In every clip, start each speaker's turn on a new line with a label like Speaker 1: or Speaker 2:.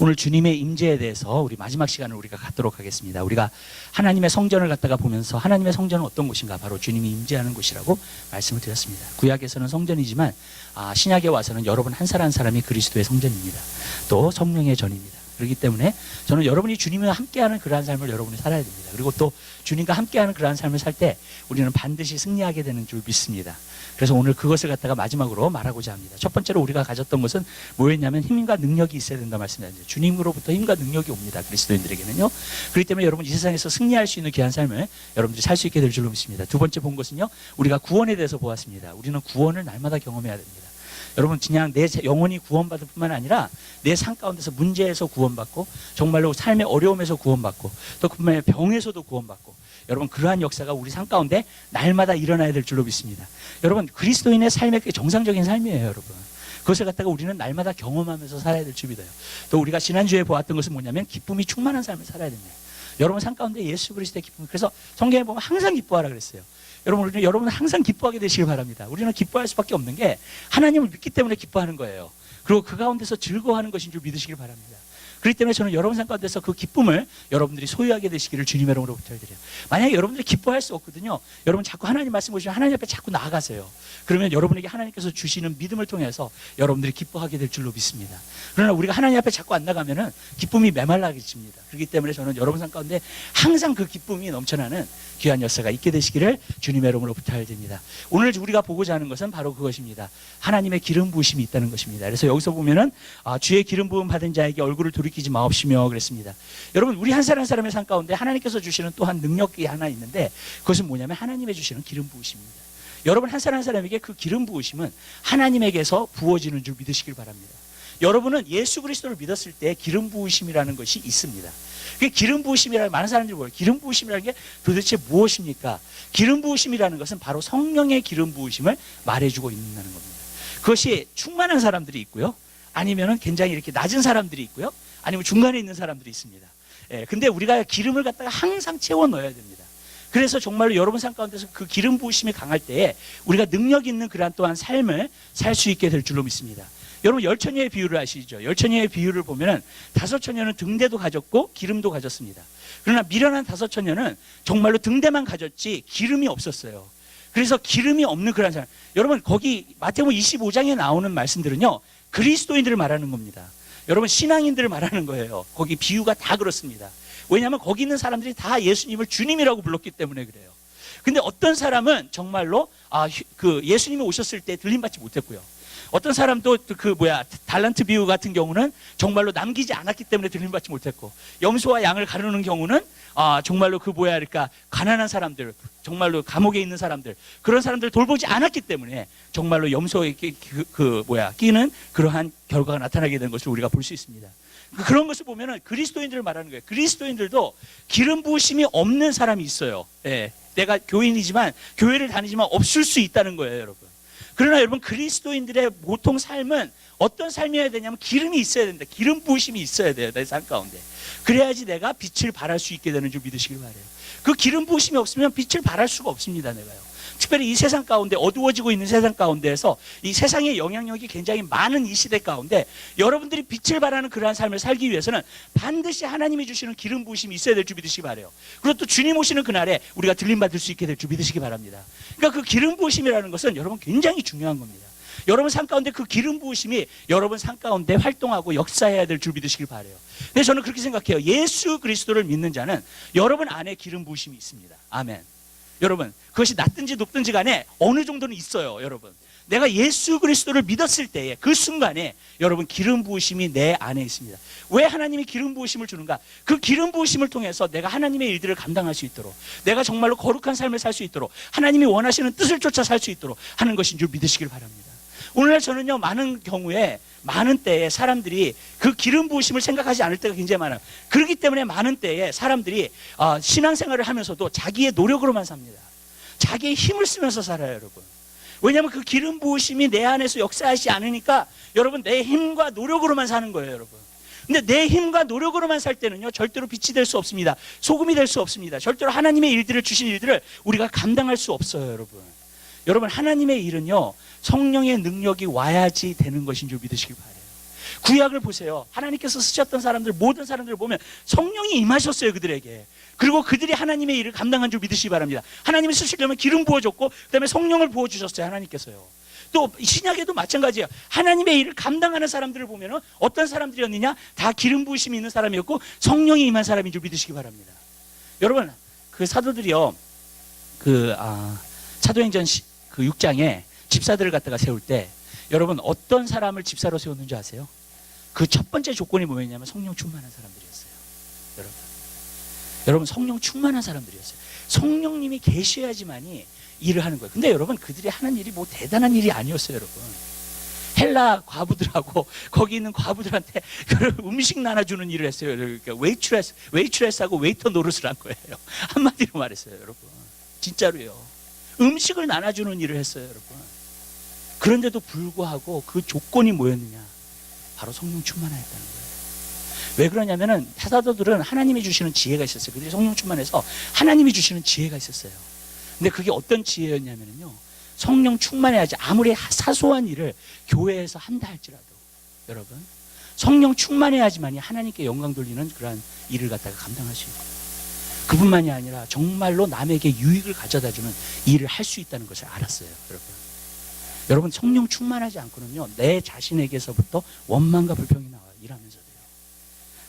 Speaker 1: 오늘 주님의 임재에 대해서 우리 마지막 시간을 우리가 갖도록 하겠습니다. 우리가 하나님의 성전을 갖다가 보면서 하나님의 성전은 어떤 곳인가? 바로 주님이 임재하는 곳이라고 말씀을 드렸습니다. 구약에서는 성전이지만 신약에 와서는 여러분 한 사람 한 사람이 그리스도의 성전입니다. 또 성령의 전입니다. 그렇기 때문에 저는 여러분이 주님과 함께하는 그러한 삶을 여러분이 살아야 됩니다. 그리고 또 주님과 함께하는 그러한 삶을 살 때 우리는 반드시 승리하게 되는 줄 믿습니다. 그래서 오늘 그것을 갖다가 마지막으로 말하고자 합니다. 첫 번째로 우리가 가졌던 것은 뭐였냐면 힘과 능력이 있어야 된다 말씀드렸는데, 주님으로부터 힘과 능력이 옵니다. 그리스도인들에게는요. 그렇기 때문에 여러분 이 세상에서 승리할 수 있는 귀한 삶을 여러분들이 살 수 있게 될 줄로 믿습니다. 두 번째 본 것은요, 우리가 구원에 대해서 보았습니다. 우리는 구원을 날마다 경험해야 됩니다. 여러분 그냥 내 영혼이 구원받을 뿐만 아니라 내 삶 가운데서 문제에서 구원받고 정말로 삶의 어려움에서 구원받고 또 그만의 병에서도 구원받고, 여러분 그러한 역사가 우리 삶 가운데 날마다 일어나야 될 줄로 믿습니다. 여러분 그리스도인의 삶의 정상적인 삶이에요. 여러분 그것을 갖다가 우리는 날마다 경험하면서 살아야 될 줄 믿어요. 또 우리가 지난주에 보았던 것은 뭐냐면 기쁨이 충만한 삶을 살아야 됩니다. 여러분 삶 가운데 예수 그리스도의 기쁨, 그래서 성경에 보면 항상 기뻐하라 그랬어요. 여러분은 항상 기뻐하게 되시길 바랍니다. 우리는 기뻐할 수밖에 없는 게 하나님을 믿기 때문에 기뻐하는 거예요. 그리고 그 가운데서 즐거워하는 것인 줄 믿으시길 바랍니다. 그렇기 때문에 저는 여러분 삶 가운데서 그 기쁨을 여러분들이 소유하게 되시기를 주님의 이름으로 부탁드려요. 만약에 여러분들이 기뻐할 수 없거든요, 여러분 자꾸 하나님 말씀 보시면 하나님 앞에 자꾸 나아가세요. 그러면 여러분에게 하나님께서 주시는 믿음을 통해서 여러분들이 기뻐하게 될 줄로 믿습니다. 그러나 우리가 하나님 앞에 자꾸 안 나가면은 기쁨이 메말라집니다. 그렇기 때문에 저는 여러분 삶 가운데 항상 그 기쁨이 넘쳐나는 귀한 역사가 있게 되시기를 주님의 이름으로 부탁드립니다. 오늘 우리가 보고자 하는 것은 바로 그것입니다. 하나님의 기름 부으심이 있다는 것입니다. 그래서 여기서 보면은 주의 기름 부음 받은 자에게 얼굴을 돌이키지 마옵시며 그랬습니다. 여러분 우리 한 사람 한 사람의 삶 가운데 하나님께서 주시는 또한 능력이 하나 있는데, 그것은 뭐냐면 하나님의 주시는 기름 부으심입니다. 여러분 한 사람 한 사람에게 그 기름 부으심은 하나님에게서 부어지는 줄 믿으시길 바랍니다. 여러분은 예수 그리스도를 믿었을 때 기름 부으심이라는 것이 있습니다. 그 기름 부으심이라는, 많은 사람들이 뭐예요? 기름 부으심이라는 게 도대체 무엇입니까? 기름 부으심이라는 것은 바로 성령의 기름 부으심을 말해주고 있는 겁니다. 그것이 충만한 사람들이 있고요, 아니면은 굉장히 이렇게 낮은 사람들이 있고요, 아니면 중간에 있는 사람들이 있습니다. 근데 우리가 기름을 갖다가 항상 채워 넣어야 됩니다. 그래서 정말로 여러분 삶 가운데서 그 기름 부으심이 강할 때에 우리가 능력 있는 그러한 또한 삶을 살 수 있게 될 줄로 믿습니다. 여러분 열처녀의 비유를 아시죠? 열처녀의 비유를 보면은 다섯 처녀는 등대도 가졌고 기름도 가졌습니다. 그러나 미련한 다섯 처녀는 정말로 등대만 가졌지 기름이 없었어요. 그래서 기름이 없는 그런 사람, 여러분 거기 마태복음 25장에 나오는 말씀들은요 그리스도인들을 말하는 겁니다. 여러분 신앙인들을 말하는 거예요. 거기 비유가 다 그렇습니다. 왜냐하면 거기 있는 사람들이 다 예수님을 주님이라고 불렀기 때문에 그래요. 근데 어떤 사람은 정말로 예수님이 오셨을 때 들림받지 못했고요, 어떤 사람도 달란트 비유 같은 경우는 정말로 남기지 않았기 때문에 들림받지 못했고, 염소와 양을 가르는 경우는 정말로 가난한 사람들, 정말로 감옥에 있는 사람들, 그런 사람들 돌보지 않았기 때문에 정말로 염소에 끼는 그러한 결과가 나타나게 되는 것을 우리가 볼 수 있습니다. 그런 것을 보면은 그리스도인들을 말하는 거예요. 그리스도인들도 기름 부으심이 없는 사람이 있어요. 내가 교인이지만 교회를 다니지만 없을 수 있다는 거예요, 여러분. 그러나 여러분 그리스도인들의 보통 삶은 어떤 삶이어야 되냐면 기름이 있어야 된다. 기름 부으심이 있어야 돼요, 내 삶 가운데. 그래야지 내가 빛을 발할 수 있게 되는 줄 믿으시길 바라요. 그 기름 부으심이 없으면 빛을 발할 수가 없습니다, 내가요. 특별히 이 세상 가운데, 어두워지고 있는 세상 가운데에서 이 세상의 영향력이 굉장히 많은 이 시대 가운데 여러분들이 빛을 발하는 그러한 삶을 살기 위해서는 반드시 하나님이 주시는 기름 부으심이 있어야 될 줄 믿으시기 바라요. 그리고 또 주님 오시는 그날에 우리가 들림받을 수 있게 될 줄 믿으시기 바랍니다. 그러니까 그 기름 부으심이라는 것은 여러분 굉장히 중요한 겁니다. 여러분 삶 가운데 그 기름 부으심이 여러분 삶 가운데 활동하고 역사해야 될 줄 믿으시길 바라요. 근데 저는 그렇게 생각해요. 예수 그리스도를 믿는 자는 여러분 안에 기름 부으심이 있습니다. 아멘. 여러분 그것이 낮든지 높든지 간에 어느 정도는 있어요. 여러분 내가 예수 그리스도를 믿었을 때에 그 순간에 여러분 기름 부으심이 내 안에 있습니다. 왜 하나님이 기름 부으심을 주는가? 그 기름 부으심을 통해서 내가 하나님의 일들을 감당할 수 있도록, 내가 정말로 거룩한 삶을 살 수 있도록, 하나님이 원하시는 뜻을 쫓아 살 수 있도록 하는 것인 줄 믿으시길 바랍니다. 오늘날 저는요 많은 경우에 많은 때에 사람들이 그 기름 부으심을 생각하지 않을 때가 굉장히 많아요. 그렇기 때문에 많은 때에 사람들이 신앙생활을 하면서도 자기의 노력으로만 삽니다. 자기의 힘을 쓰면서 살아요, 여러분. 왜냐하면 그 기름 부으심이 내 안에서 역사하지 않으니까 여러분 내 힘과 노력으로만 사는 거예요, 여러분. 근데 내 힘과 노력으로만 살 때는요 절대로 빛이 될 수 없습니다. 소금이 될 수 없습니다. 절대로 하나님의 일들을 주신 일들을 우리가 감당할 수 없어요, 여러분. 여러분 하나님의 일은요 성령의 능력이 와야지 되는 것인 줄 믿으시길 바라요. 구약을 보세요. 하나님께서 쓰셨던 사람들, 모든 사람들을 보면 성령이 임하셨어요, 그들에게. 그리고 그들이 하나님의 일을 감당한 줄 믿으시기 바랍니다. 하나님이 쓰시려면 기름 부어줬고, 그 다음에 성령을 부어주셨어요, 하나님께서요. 또 신약에도 마찬가지예요. 하나님의 일을 감당하는 사람들을 보면 어떤 사람들이었느냐? 다 기름 부으심이 있는 사람이었고 성령이 임한 사람인 줄 믿으시기 바랍니다. 여러분, 그 사도들이요, 사도행전 그 6장에 집사들을 갖다가 세울 때 여러분 어떤 사람을 집사로 세웠는지 아세요? 그 첫 번째 조건이 뭐였냐면 성령 충만한 사람들이었어요. 여러분 성령 충만한 사람들이었어요. 성령님이 계셔야지만이 일을 하는 거예요. 근데 여러분 그들이 하는 일이 뭐 대단한 일이 아니었어요, 여러분. 헬라 과부들하고 거기 있는 과부들한테 음식 나눠주는 일을 했어요. 그러니까 웨이트레스하고 웨이터 노릇을 한 거예요. 한마디로 말했어요, 여러분. 진짜로요. 음식을 나눠주는 일을 했어요, 여러분. 그런데도 불구하고 그 조건이 뭐였느냐? 바로 성령 충만하였다는 거예요. 왜 그러냐면은 사도들은 하나님이 주시는 지혜가 있었어요. 그들이 성령 충만해서 하나님이 주시는 지혜가 있었어요. 근데 그게 어떤 지혜였냐면요, 성령 충만해야지 아무리 사소한 일을 교회에서 한다 할지라도 여러분 성령 충만해야지만이 하나님께 영광 돌리는 그러한 일을 갖다가 감당할 수 있고, 그뿐만이 아니라 정말로 남에게 유익을 가져다주는 일을 할 수 있다는 것을 알았어요. 여러분 성령 충만하지 않고는요, 내 자신에게서부터 원망과 불평이 나와요, 일하면서도요.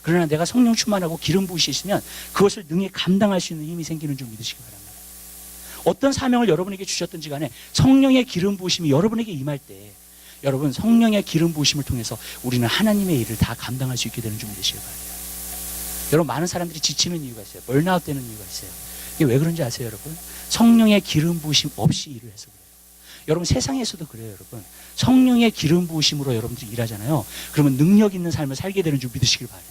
Speaker 1: 그러나 내가 성령 충만하고 기름 부으시면 그것을 능히 감당할 수 있는 힘이 생기는 줄 믿으시기 바랍니다. 어떤 사명을 여러분에게 주셨든지 간에 성령의 기름 부으심이 여러분에게 임할 때 여러분 성령의 기름 부으심을 통해서 우리는 하나님의 일을 다 감당할 수 있게 되는 줄 믿으시기 바랍니다. 여러분 많은 사람들이 지치는 이유가 있어요. 번아웃 되는 이유가 있어요. 이게 왜 그런지 아세요, 여러분? 성령의 기름 부으심 없이 일을 해서 그래요. 여러분 세상에서도 그래요, 여러분. 성령의 기름 부으심으로 여러분들이 일하잖아요. 그러면 능력 있는 삶을 살게 되는 줄 믿으시길 바라요.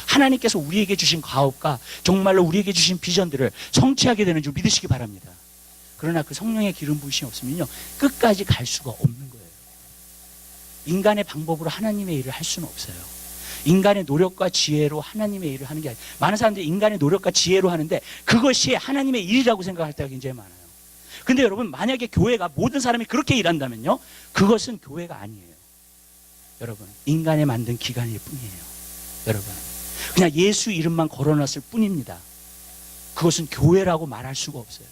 Speaker 1: 하나님께서 우리에게 주신 과업과 정말로 우리에게 주신 비전들을 성취하게 되는 줄 믿으시기 바랍니다. 그러나 그 성령의 기름 부으심이 없으면요, 끝까지 갈 수가 없는 거예요. 인간의 방법으로 하나님의 일을 할 수는 없어요. 인간의 노력과 지혜로 하나님의 일을 하는 게 아니에요. 많은 사람들이 인간의 노력과 지혜로 하는데 그것이 하나님의 일이라고 생각할 때가 굉장히 많아요. 근데 여러분 만약에 교회가 모든 사람이 그렇게 일한다면요, 그것은 교회가 아니에요. 여러분 인간에 만든 기관일 뿐이에요. 여러분 그냥 예수 이름만 걸어놨을 뿐입니다. 그것은 교회라고 말할 수가 없어요.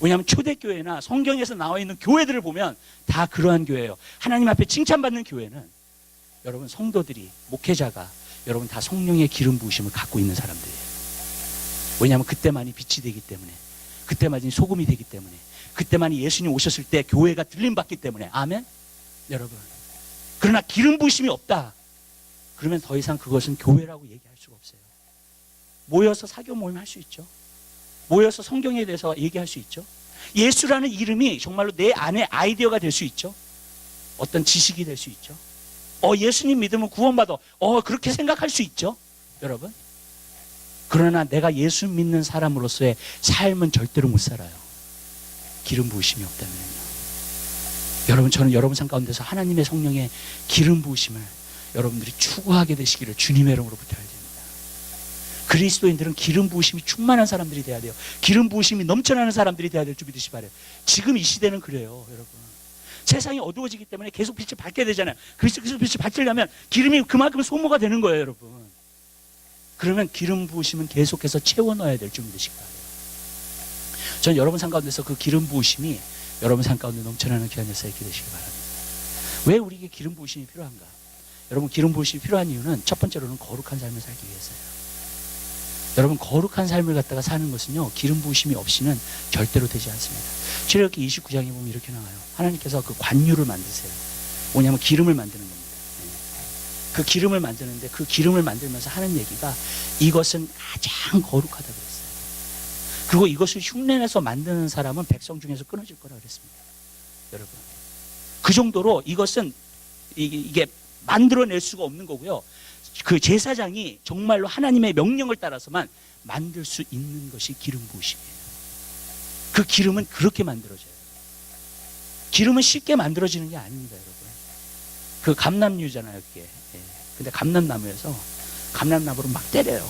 Speaker 1: 왜냐하면 초대교회나 성경에서 나와 있는 교회들을 보면 다 그러한 교회예요. 하나님 앞에 칭찬받는 교회는 여러분 성도들이, 목회자가 여러분 다 성령의 기름 부으심을 갖고 있는 사람들이에요. 왜냐하면 그때만이 빛이 되기 때문에, 그때만이 소금이 되기 때문에, 그때만이 예수님 오셨을 때 교회가 들림받기 때문에. 아멘? 여러분 그러나 기름 부으심이 없다 그러면 더 이상 그것은 교회라고 얘기할 수가 없어요. 모여서 사교 모임 할 수 있죠. 모여서 성경에 대해서 얘기할 수 있죠. 예수라는 이름이 정말로 내 안에 아이디어가 될 수 있죠. 어떤 지식이 될 수 있죠. 예수님 믿으면 구원받아. 그렇게 생각할 수 있죠. 여러분. 그러나 내가 예수 믿는 사람으로서의 삶은 절대로 못 살아요. 기름 부으심이 없다면요. 여러분 저는 여러분 삶 가운데서 하나님의 성령의 기름 부으심을 여러분들이 추구하게 되시기를 주님의 이름으로 부탁드립니다. 그리스도인들은 기름 부으심이 충만한 사람들이 돼야 돼요. 기름 부으심이 넘쳐나는 사람들이 돼야 될 줄 믿으시 바래요. 지금 이 시대는 그래요, 여러분. 세상이 어두워지기 때문에 계속 빛을 밝게 되잖아요. 그리스도 빛을 밝히려면 기름이 그만큼 소모가 되는 거예요, 여러분. 그러면 기름 부으심은 계속해서 채워 넣어야 될 줄 믿으시기 바래요. 전 여러분 삶 가운데서 그 기름 부으심이 여러분 삶 가운데 넘쳐나는 귀한 역사가 있게 되시기 바랍니다. 왜 우리에게 기름 부으심이 필요한가? 여러분 기름 부으심이 필요한 이유는 첫 번째로는 거룩한 삶을 살기 위해서예요. 여러분 거룩한 삶을 갖다가 사는 것은요, 기름 부으심이 없이는 절대로 되지 않습니다. 출애굽기 29장에 보면 이렇게 나와요. 하나님께서 그 관유를 만드세요. 뭐냐면 기름을 만드는 겁니다. 그 기름을 만드는데 그 기름을 만들면서 하는 얘기가 이것은 가장 거룩하다 그랬어요. 그리고 이것을 흉내내서 만드는 사람은 백성 중에서 끊어질 거라 그랬습니다. 여러분 그 정도로 이것은 이게 만들어낼 수가 없는 거고요. 그 제사장이 정말로 하나님의 명령을 따라서만 만들 수 있는 것이 기름 부으심이에요. 그 기름은 그렇게 만들어져요. 기름은 쉽게 만들어지는 게 아닙니다, 여러분. 그 감람류잖아요, 그게. 근데 감람나무에서 감람나무로 막 때려요.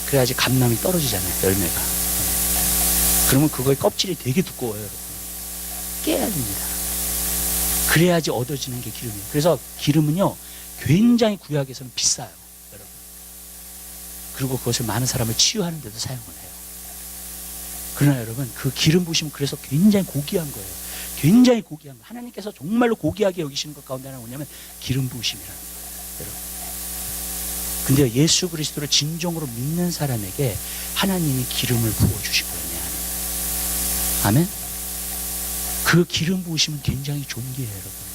Speaker 1: 그래야지 감람이 떨어지잖아요, 열매가. 그러면 그거의 껍질이 되게 두꺼워요, 여러분. 깨야 됩니다. 그래야지 얻어지는 게 기름이에요. 그래서 기름은요, 굉장히 구약에서는 비싸요, 여러분. 그리고 그것을 많은 사람을 치유하는 데도 사용을 해요. 그러나 여러분, 그 기름 부심은 그래서 굉장히 고귀한 거예요. 굉장히 고귀한 거예요. 하나님께서 정말로 고귀하게 여기시는 것 가운데 하나가 뭐냐면 기름 부심이라는 거예요, 여러분. 근데 예수 그리스도를 진정으로 믿는 사람에게 하나님이 기름을 부어주시고요, 내 안에. 아멘? 그 기름 부으심은 굉장히 존귀해요, 여러분.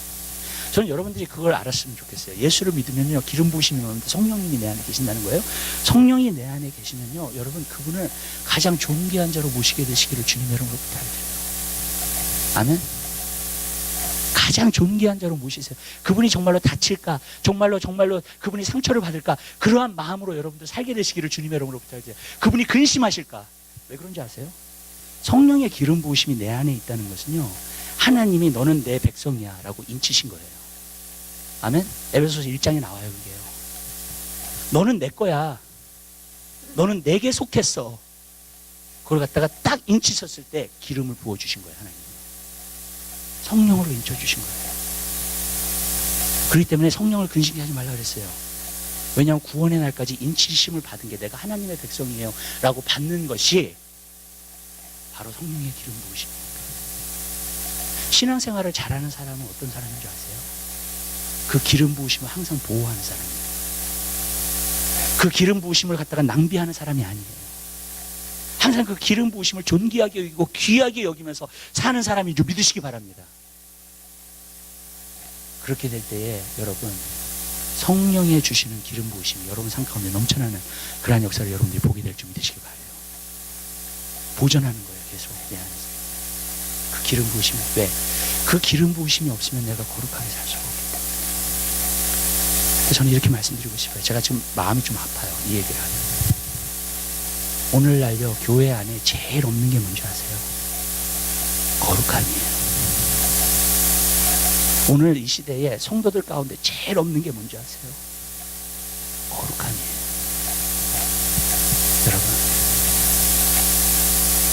Speaker 1: 저는 여러분들이 그걸 알았으면 좋겠어요. 예수를 믿으면요, 기름 부으심이 오는데 성령님이 내 안에 계신다는 거예요. 성령이 내 안에 계시면요, 여러분 그분을 가장 존귀한 자로 모시게 되시기를 주님의 이름으로 부탁드려요. 아멘? 가장 존귀한 자로 모시세요. 그분이 정말로 다칠까? 정말로 그분이 상처를 받을까? 그러한 마음으로 여러분들 살게 되시기를 주님의 이름으로 부탁드려요. 그분이 근심하실까? 왜 그런지 아세요? 성령의 기름 부으심이 내 안에 있다는 것은요, 하나님이 너는 내 백성이야 라고 인치신 거예요. 아멘? 에베소서 1장에 나와요, 그게요. 너는 내 거야. 너는 내게 속했어. 그걸 갖다가 딱 인치셨을 때 기름을 부어주신 거예요, 하나님. 성령으로 인쳐주신 거예요. 그렇기 때문에 성령을 근심하지 말라 그랬어요. 왜냐하면 구원의 날까지 인치심을 받은 게 내가 하나님의 백성이에요 라고 받는 것이 바로 성령의 기름 부으심입니다. 신앙생활을 잘하는 사람은 어떤 사람인 줄 아세요? 그 기름 부으심을 항상 보호하는 사람이에요. 그 기름 부으심을 갖다가 낭비하는 사람이 아니에요. 항상 그 기름 부으심을 존귀하게 여기고 귀하게 여기면서 사는 사람인 줄 믿으시기 바랍니다. 그렇게 될 때에 여러분, 성령의 주시는 기름 부으심이 여러분 삶 가운데 넘쳐나는 그러한 역사를 여러분들이 보게 될 줄 믿으시기 바라요. 보존하는 거예요, 계속 내 안에서. 그 기름 부으심이. 왜? 그 기름 부으심이 없으면 내가 거룩하게 살 수가 없기 때문에. 저는 이렇게 말씀드리고 싶어요. 제가 지금 마음이 좀 아파요, 이 얘기를 하면. 오늘날요, 교회 안에 제일 없는 게 뭔지 아세요? 거룩함이에요. 오늘 이 시대에 성도들 가운데 제일 없는 게 뭔지 아세요? 거룩함이에요. 여러분,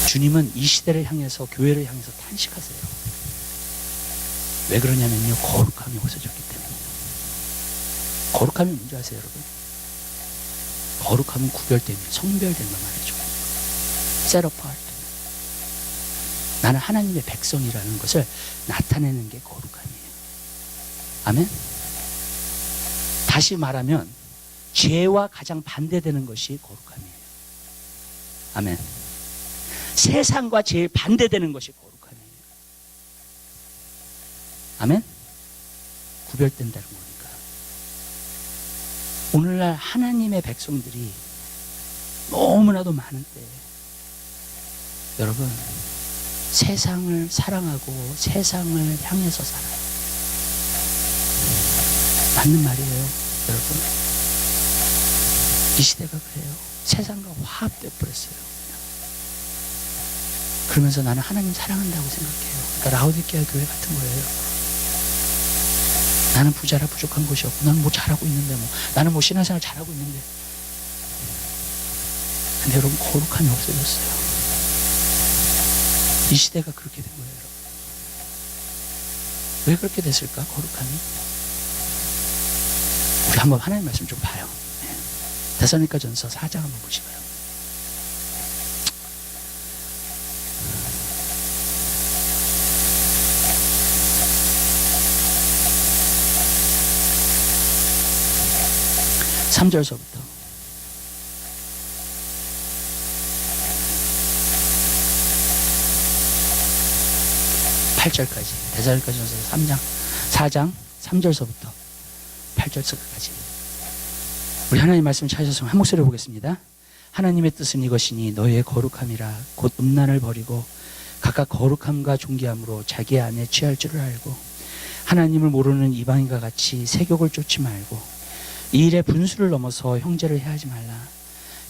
Speaker 1: 주님은 이 시대를 향해서, 교회를 향해서 탄식하세요. 왜 그러냐면요, 거룩함이 없어졌기 때문에. 거룩함이 뭔지 아세요, 여러분? 거룩함은 구별됨, 성별됨만 말이죠. set apart. 나는 하나님의 백성이라는 것을 나타내는 게 거룩함이에요. 아멘? 다시 말하면 죄와 가장 반대되는 것이 거룩함이에요. 아멘. 세상과 제일 반대되는 것이 거룩함이에요. 아멘? 구별된다는 거니까. 오늘날 하나님의 백성들이 너무나도 많은데, 여러분, 세상을 사랑하고 세상을 향해서 살아요. 맞는 말이에요, 여러분. 이 시대가 그래요. 세상과 화합돼 버렸어요. 그러면서 나는 하나님 사랑한다고 생각해요. 그러니까 라오디게아 교회 같은 거예요, 여러분. 나는 부자라 부족한 것이 없고, 나는 뭐 잘하고 있는데, 나는 뭐 신앙생활 잘하고 있는데. 근데 여러분, 거룩함이 없어졌어요. 이 시대가 그렇게 된 거예요, 여러분. 왜 그렇게 됐을까, 거룩함이? 우리 한번 하나님 말씀 좀 봐요. 데살로니가전서 4장 한번 보시고요. 삼 절서부터 8절까지. 데살로니가전서 4장 3절서부터 8절서까지. 우리 하나님 말씀 찾으셔서 한 목소리로 보겠습니다. 하나님의 뜻은 이것이니 너희의 거룩함이라. 곧 음란을 버리고 각각 거룩함과 존귀함으로 자기 안에 취할 줄을 알고, 하나님을 모르는 이방인과 같이 세욕을 쫓지 말고 이 일에 분수를 넘어서 형제를 해하지 말라.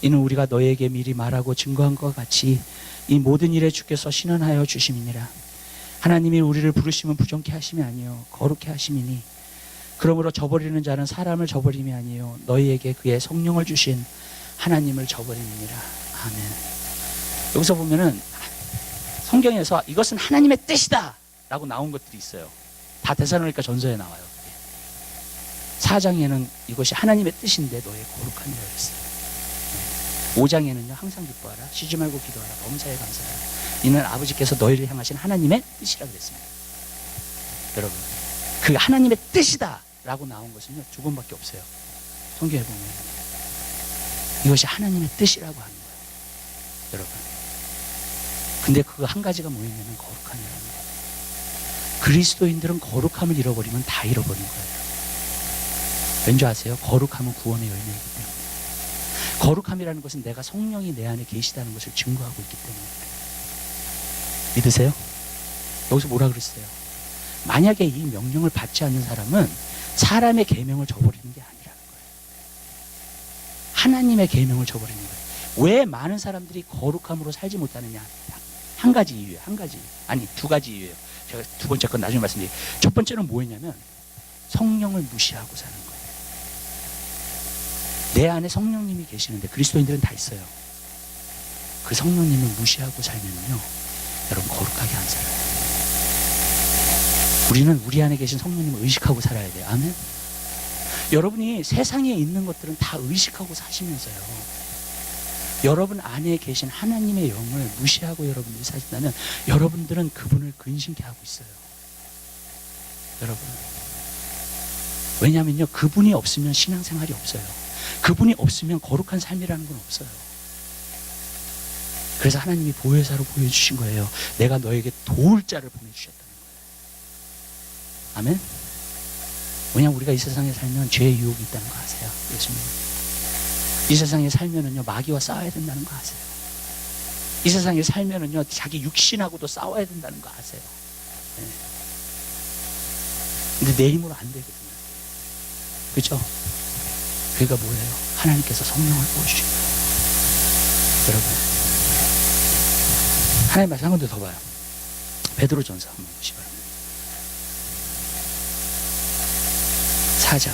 Speaker 1: 이는 우리가 너희에게 미리 말하고 증거한 것과 같이 이 모든 일에 주께서 신원하여 주심이니라. 하나님이 우리를 부르심은 부정케 하심이 아니요 거룩케 하심이니, 그러므로 저버리는 자는 사람을 저버림이 아니요 너희에게 그의 성령을 주신 하나님을 저버림이니라. 아멘. 여기서 보면은 성경에서 이것은 하나님의 뜻이다 라고 나온 것들이 있어요. 다 데살로니가 전서에 나와요. 4장에는 이것이 하나님의 뜻인데 너의 거룩함이라 그랬어요. 5장에는요, 항상 기뻐하라, 쉬지 말고 기도하라, 범사에 감사하라. 이는 아버지께서 너희를 향하신 하나님의 뜻이라 그랬습니다. 여러분, 그 하나님의 뜻이다 라고 나온 것은요, 두 번밖에 없어요. 성경에 보면 이것이 하나님의 뜻이라고 하는 거예요. 여러분, 근데 그 한 가지가 뭐였냐면 거룩함이라는 거예요. 그리스도인들은 거룩함을 잃어버리면 다 잃어버린 거예요. 왠지 아세요? 거룩함은 구원의 열매이기 때문에. 거룩함이라는 것은 내가 성령이 내 안에 계시다는 것을 증거하고 있기 때문에. 믿으세요? 여기서 뭐라 그랬어요? 만약에 이 명령을 받지 않는 사람은 사람의 계명을 저버리는 게 아니라는 거예요. 하나님의 계명을 저버리는 거예요. 왜 많은 사람들이 거룩함으로 살지 못하느냐? 한 가지 이유예요. 한 가지. 아니, 두 가지 이유예요. 제가 두 번째 건 나중에 말씀드릴게요. 첫 번째는 뭐였냐면 성령을 무시하고 사는 거예요. 내 안에 성령님이 계시는데 그리스도인들은 다 있어요. 그 성령님을 무시하고 살면요, 여러분 거룩하게 안 살아요. 우리는 우리 안에 계신 성령님을 의식하고 살아야 돼요. 아멘. 여러분이 세상에 있는 것들은 다 의식하고 사시면서요, 여러분 안에 계신 하나님의 영을 무시하고 여러분들이 사신다면 여러분들은 그분을 근심케 하고 있어요. 여러분, 왜냐하면요, 그분이 없으면 신앙생활이 없어요. 그분이 없으면 거룩한 삶이라는 건 없어요. 그래서 하나님이 보혜사로 보여주신 거예요. 내가 너에게 도울 자를 보내주셨다는 거예요. 아멘. 왜냐하면 우리가 이 세상에 살면 죄의 유혹이 있다는 거 아세요? 예수님. 이 세상에 살면은요, 마귀와 싸워야 된다는 거 아세요? 이 세상에 살면은요, 자기 육신하고도 싸워야 된다는 거 아세요? 네. 근데 내 힘으로 안 되거든요. 그죠? 그가 뭐예요? 하나님께서 성령을 부어주신 거예요. 여러분, 하나님 말씀 한 번 더 봐요. 베드로전서 한번 보시기 바랍니다. 4장.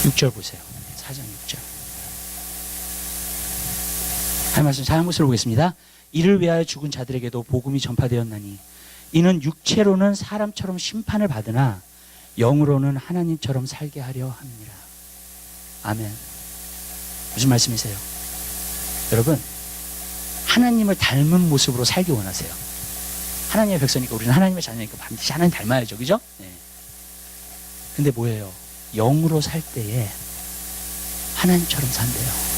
Speaker 1: 육 절 보세요. 4장 6절. 하나님 말씀 잘 한번 보겠습니다. 이를 위하여 죽은 자들에게도 복음이 전파되었나니 이는 육체로는 사람처럼 심판을 받으나 영으로는 하나님처럼 살게 하려 함이라. 아멘. 무슨 말씀이세요? 여러분, 하나님을 닮은 모습으로 살기 원하세요. 하나님의 백성이니까, 우리는 하나님의 자녀니까 반드시 하나님 닮아야죠. 그죠? 네. 근데 뭐예요? 영으로 살 때에 하나님처럼 산대요.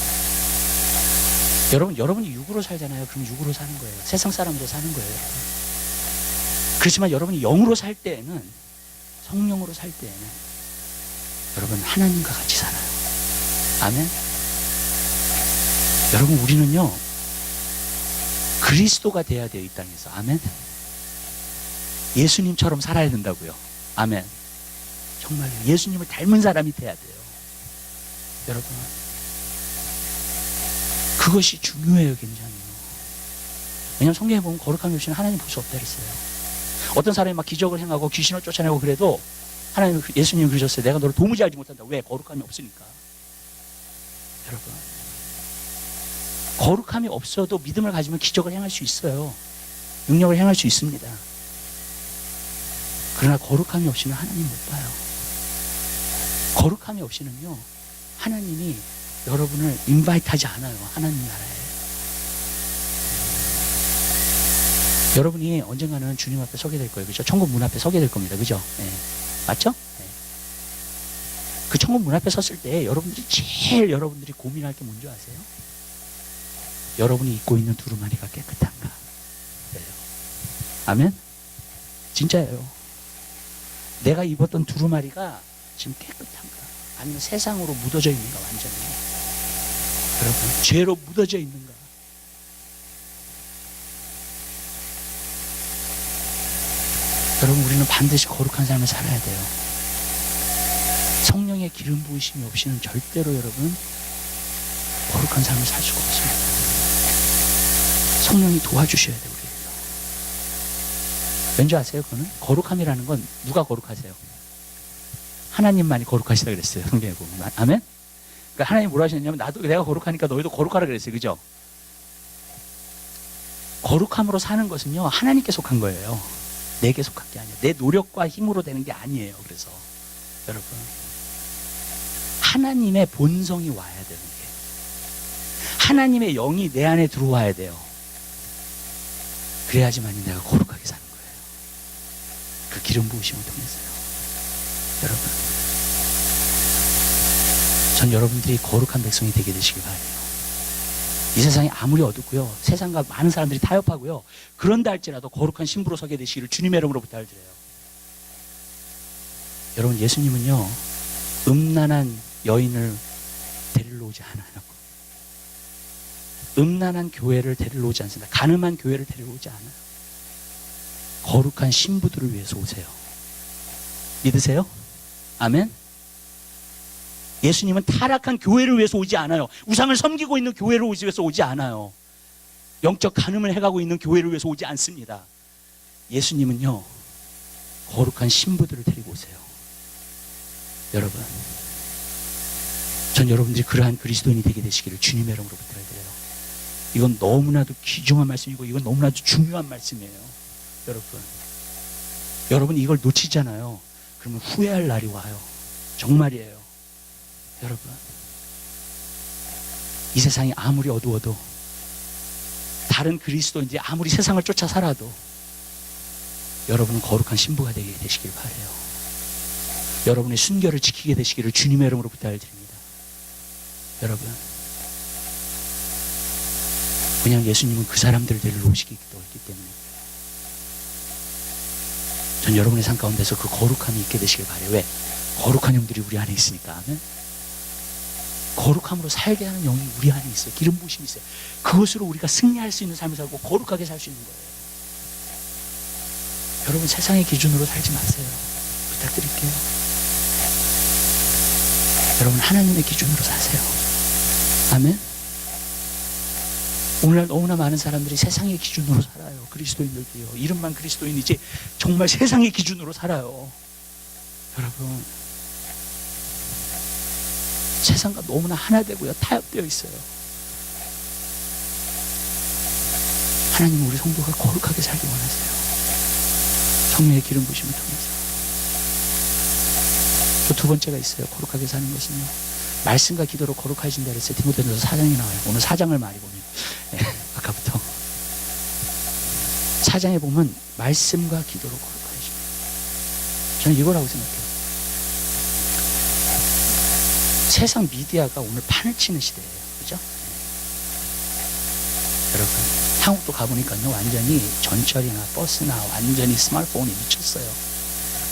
Speaker 1: 여러분이 육으로 살잖아요. 그럼 육으로 사는 거예요. 세상 사람으로 사는 거예요. 그렇지만 여러분이 영으로 살 때에는, 성령으로 살 때에는 여러분 하나님과 같이 살아요. 아멘. 여러분, 우리는요 그리스도가 돼야 돼요. 이 땅에서. 아멘. 예수님처럼 살아야 된다고요. 아멘. 정말 예수님을 닮은 사람이 돼야 돼요. 여러분, 그것이 중요해요. 굉장히. 왜냐하면 성경에 보면 거룩함이 없이는 하나님 볼 수 없다 그랬어요. 어떤 사람이 막 기적을 행하고 귀신을 쫓아내고 그래도 하나님, 예수님이 그러셨어요. 내가 너를 도무지 알지 못한다. 왜? 거룩함이 없으니까. 여러분, 거룩함이 없어도 믿음을 가지면 기적을 행할 수 있어요. 능력을 행할 수 있습니다. 그러나 거룩함이 없이는 하나님 못 봐요. 거룩함이 없이는요, 하나님이 여러분을 인바이트하지 않아요. 하나님 나라에. 여러분이 언젠가는 주님 앞에 서게 될 거예요. 그죠? 천국 문 앞에 서게 될 겁니다. 그죠? 네. 맞죠? 네. 그 천국 문 앞에 섰을 때 여러분들이 제일 여러분들이 고민할 게 뭔지 아세요? 여러분이 입고 있는 두루마리가 깨끗한가? 그래요. 아멘? 진짜예요. 내가 입었던 두루마리가 지금 깨끗한가? 아니면 세상으로 묻어져 있는가? 완전히. 여러분, 죄로 묻어져 있는가? 여러분, 우리는 반드시 거룩한 삶을 살아야 돼요. 성령의 기름 부으심이 없이는 절대로 여러분 거룩한 삶을 살 수가 없습니다. 성령이 도와주셔야 돼요. 우리를. 왠지 아세요? 그거는 거룩함이라는 건 누가 거룩하세요? 하나님만이 거룩하시다 그랬어요. 성경에 보면. 아멘? 그러니까 하나님 뭐라 하셨냐면 나도 내가 거룩하니까 너희도 거룩하라 그랬어요. 그죠? 거룩함으로 사는 것은요 하나님께 속한 거예요. 내게 속한 게 아니에요. 내 노력과 힘으로 되는 게 아니에요. 그래서 여러분 하나님의 본성이 와야 되는 게 하나님의 영이 내 안에 들어와야 돼요. 그래야지만이 내가 거룩하게 사는 거예요. 그 기름 부으심을 통해서요. 여러분 전 여러분들이 거룩한 백성이 되게 되시길 바라요. 이 세상이 아무리 어둡고요 세상과 많은 사람들이 타협하고요 그런다 할지라도 거룩한 신부로 서게 되시기를 주님의 이름으로 부탁드려요. 여러분 예수님은요 음란한 여인을 데리러 오지 않아요. 음란한 교회를 데리러 오지 않습니다. 간음한 교회를 데리러 오지 않아요. 거룩한 신부들을 위해서 오세요. 믿으세요? 아멘? 예수님은 타락한 교회를 위해서 오지 않아요. 우상을 섬기고 있는 교회를 위해서 오지 않아요. 영적 간음을 해가고 있는 교회를 위해서 오지 않습니다. 예수님은요 거룩한 신부들을 데리고 오세요. 여러분 전 여러분들이 그러한 그리스도인이 되게 되시기를 주님의 이름으로 부탁드려요. 이건 너무나도 귀중한 말씀이고 이건 너무나도 중요한 말씀이에요. 여러분 이걸 놓치잖아요. 그러면 후회할 날이 와요. 정말이에요. 여러분 이 세상이 아무리 어두워도 다른 그리스도인들이 아무리 세상을 쫓아 살아도 여러분은 거룩한 신부가 되게 되시길 바라요. 여러분의 순결을 지키게 되시기를 주님의 이름으로 부탁을 드립니다. 여러분 그냥 예수님은 그 사람들을 데리러 오시기 때문에 전 여러분의 삶 가운데서 그 거룩함이 있게 되시길 바라요. 왜? 거룩한 영들이 우리 안에 있으니까. 아멘? 거룩함으로 살게 하는 영이 우리 안에 있어요. 기름 부으심이 있어요. 그것으로 우리가 승리할 수 있는 삶을 살고 거룩하게 살 수 있는 거예요. 여러분 세상의 기준으로 살지 마세요. 부탁드릴게요. 여러분 하나님의 기준으로 사세요. 아멘? 오늘날 너무나 많은 사람들이 세상의 기준으로 살아요. 그리스도인들도요. 이름만 그리스도인이지 정말 세상의 기준으로 살아요. 여러분 세상과 너무나 하나 되고요 타협되어 있어요. 하나님은 우리 성도가 거룩하게 살기 원하세요. 성령의 기름 부으심을 통해서. 또 두 번째가 있어요. 거룩하게 사는 것은요 말씀과 기도로 거룩해진다 그랬어요. 디모데전서 4장이 나와요. 오늘 4장을 많이 보면 아까부터 4장에 보면 말씀과 기도로 거룩해집니다. 저는 이거라고 생각해요. 세상 미디어가 오늘 판을 치는 시대예요. 그죠? 여러분 한국도 가보니까요 완전히 전철이나 버스나 완전히 스마트폰이 미쳤어요.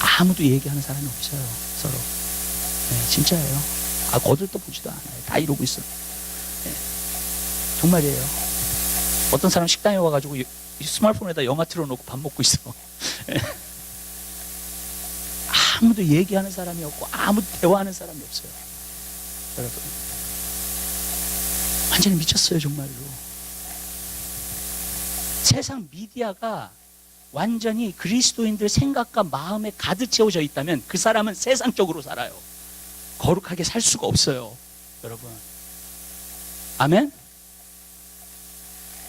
Speaker 1: 아무도 얘기하는 사람이 없어요. 서로. 네, 진짜예요. 거들떠 보지도 않아요. 다 이러고 있어. 네, 정말이에요. 어떤 사람 식당에 와가지고 스마트폰에다 영화 틀어놓고 밥 먹고 있어. 네. 아무도 얘기하는 사람이 없고 아무도 대화하는 사람이 없어요. 여러분 완전히 미쳤어요. 정말로. 세상 미디어가 완전히 그리스도인들 생각과 마음에 가득 채워져 있다면 그 사람은 세상적으로 살아요. 거룩하게 살 수가 없어요. 여러분 아멘?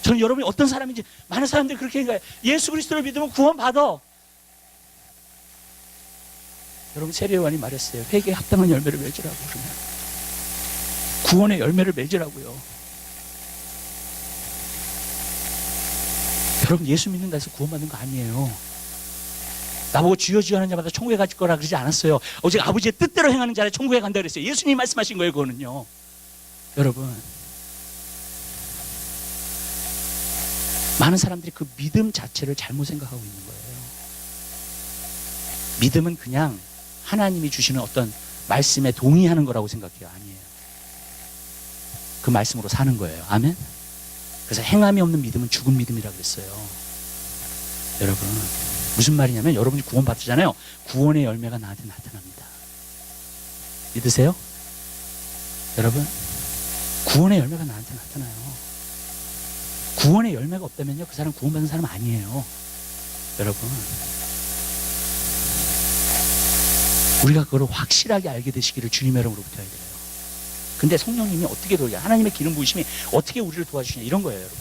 Speaker 1: 저는 여러분이 어떤 사람인지 많은 사람들이 그렇게 생각해요. 예수 그리스도를 믿으면 구원 받아. 여러분 세례요한이 말했어요. 회개에 합당한 열매를 맺으라고. 그러면 구원의 열매를 맺으라고요. 여러분 예수 믿는다 해서 구원받는 거 아니에요. 나보고 주여 주여 하는 자마다 천국에 갈 거라 그러지 않았어요. 오직 아버지의 뜻대로 행하는 자는 천국에 간다 그랬어요. 예수님이 말씀하신 거예요. 그거는요. 여러분 많은 사람들이 그 믿음 자체를 잘못 생각하고 있는 거예요. 믿음은 그냥 하나님이 주시는 어떤 말씀에 동의하는 거라고 생각해요. 아니에요. 그 말씀으로 사는 거예요. 아멘? 그래서 행함이 없는 믿음은 죽은 믿음이라고 그랬어요. 여러분 무슨 말이냐면 여러분이 구원 받으잖아요. 구원의 열매가 나한테 나타납니다. 믿으세요? 여러분 구원의 열매가 나한테 나타나요. 구원의 열매가 없다면요 그 사람 구원받은 사람 아니에요. 여러분, 우리가 그걸 확실하게 알게 되시기를 주님의 이름으로 부탁드려요. 근데 성령님이 어떻게 도와주냐, 하나님의 기름 부으심이 어떻게 우리를 도와주시냐, 이런 거예요. 여러분,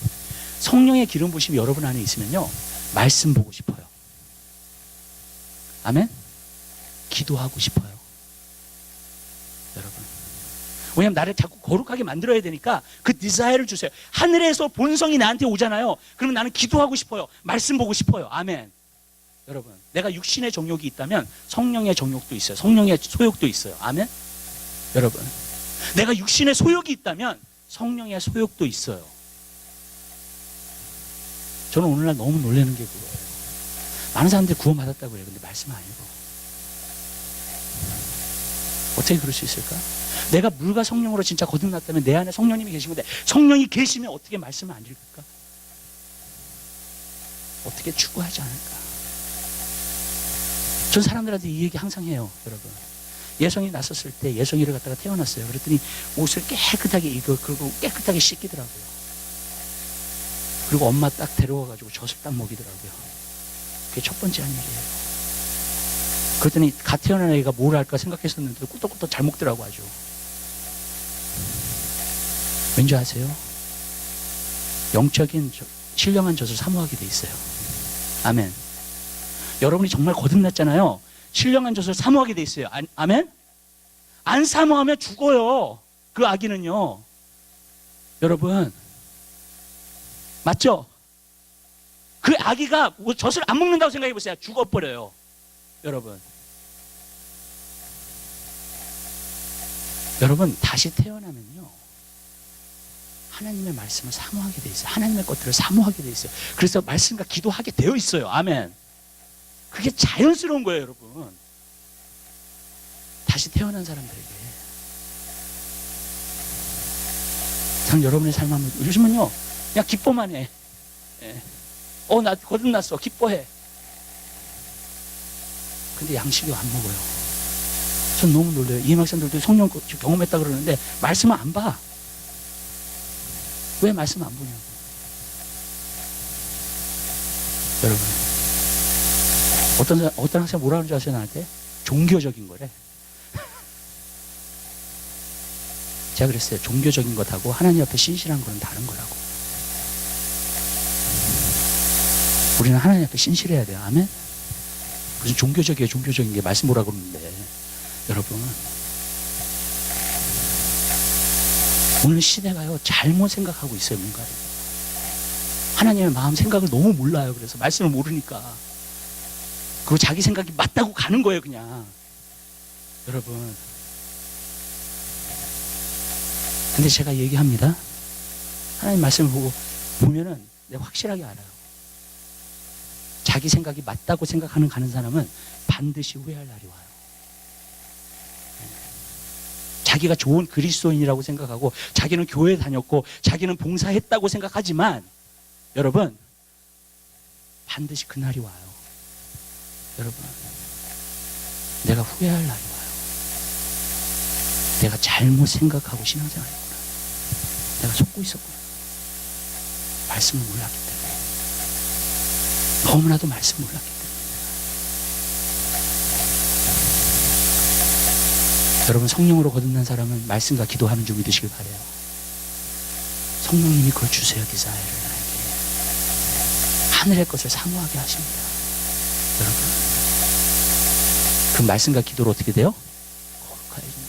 Speaker 1: 성령의 기름 부으심이 여러분 안에 있으면요, 말씀 보고 싶어요. 아멘? 기도하고 싶어요. 여러분, 왜냐면 나를 자꾸 거룩하게 만들어야 되니까 그 디자이어를 주세요. 하늘에서 본성이 나한테 오잖아요. 그러면 나는 기도하고 싶어요. 말씀 보고 싶어요. 아멘. 여러분, 내가 육신의 정욕이 있다면 성령의 정욕도 있어요. 성령의 소욕도 있어요. 아멘. 여러분, 내가 육신의 소욕이 있다면 성령의 소욕도 있어요. 저는 오늘날 너무 놀라는 게 그거예요. 많은 사람들이 구원받았다고 해요. 근데 말씀 안 읽어. 어떻게 그럴 수 있을까? 내가 물과 성령으로 진짜 거듭났다면 내 안에 성령님이 계신 건데, 성령이 계시면 어떻게 말씀을 안 읽을까? 어떻게 추구하지 않을까? 전 사람들한테 이 얘기 항상 해요. 여러분, 예성이 났었을 때 예성이를 갖다가 태어났어요. 그랬더니 옷을 깨끗하게 입고 그리고 깨끗하게 씻기더라고요. 그리고 엄마 딱 데려와가지고 젖을 딱 먹이더라고요. 그게 첫 번째 한 일이에요. 그랬더니 갓 태어난 애가 뭘 할까 생각했었는데 꾸덕꾸덕 잘 먹더라고 아주. 왠지 아세요? 영적인 신령한 젖을 사모하게 돼 있어요. 아멘. 여러분이 정말 거듭났잖아요. 신령한 젖을 사모하게 돼 있어요. 아멘? 안 사모하면 죽어요. 그 아기는요. 여러분, 맞죠? 그 아기가 젖을 안 먹는다고 생각해 보세요. 죽어버려요. 여러분, 다시 태어나면요, 하나님의 말씀을 사모하게 돼 있어요. 하나님의 것들을 사모하게 돼 있어요. 그래서 말씀과 기도하게 되어 있어요. 아멘. 그게 자연스러운 거예요, 여러분. 다시 태어난 사람들에게. 참, 여러분의 삶 한번, 요즘은요, 그냥 기뻐만 해. 예. 나 거듭났어. 기뻐해. 근데 양식이 안 먹어요. 전 너무 놀라요. 이 학생들도 성령 경험했다 그러는데 말씀을 안 봐. 왜 말씀 안 보냐고. 여러분, 어떤 학생 뭐라 그러는지 아세요? 나한테? 종교적인 거래. 제가 그랬어요. 종교적인 것하고 하나님 앞에 신실한 거는 다른 거라고. 우리는 하나님 앞에 신실해야 돼요. 아멘? 무슨 종교적인 게 말씀 보라고 그러는데. 여러분, 오늘 시대가요, 잘못 생각하고 있어요. 뭔가를. 하나님의 마음 생각을 너무 몰라요. 그래서 말씀을 모르니까. 그리고 자기 생각이 맞다고 가는 거예요, 그냥. 여러분, 근데 제가 얘기합니다. 하나님 말씀을 보면은 내가 확실하게 알아요. 자기 생각이 맞다고 생각하는 가는 사람은 반드시 후회할 날이 와요. 자기가 좋은 그리스도인이라고 생각하고 자기는 교회 다녔고 자기는 봉사했다고 생각하지만 여러분, 반드시 그날이 와요. 여러분, 내가 후회할 날이 와요. 내가 잘못 생각하고 신앙생활했구나. 내가 속고 있었구나. 말씀을 몰랐기 때문에. 너무나도 말씀 몰랐기 때문에. 여러분, 성령으로 거듭난 사람은 말씀과 기도하는 줄 믿으시길 바라요. 성령님이 그걸 주세요. 디자이어를 나에게. 하늘의 것을 사모하게 하십니다. 여러분, 그 말씀과 기도로 어떻게 돼요? 거룩해집니다.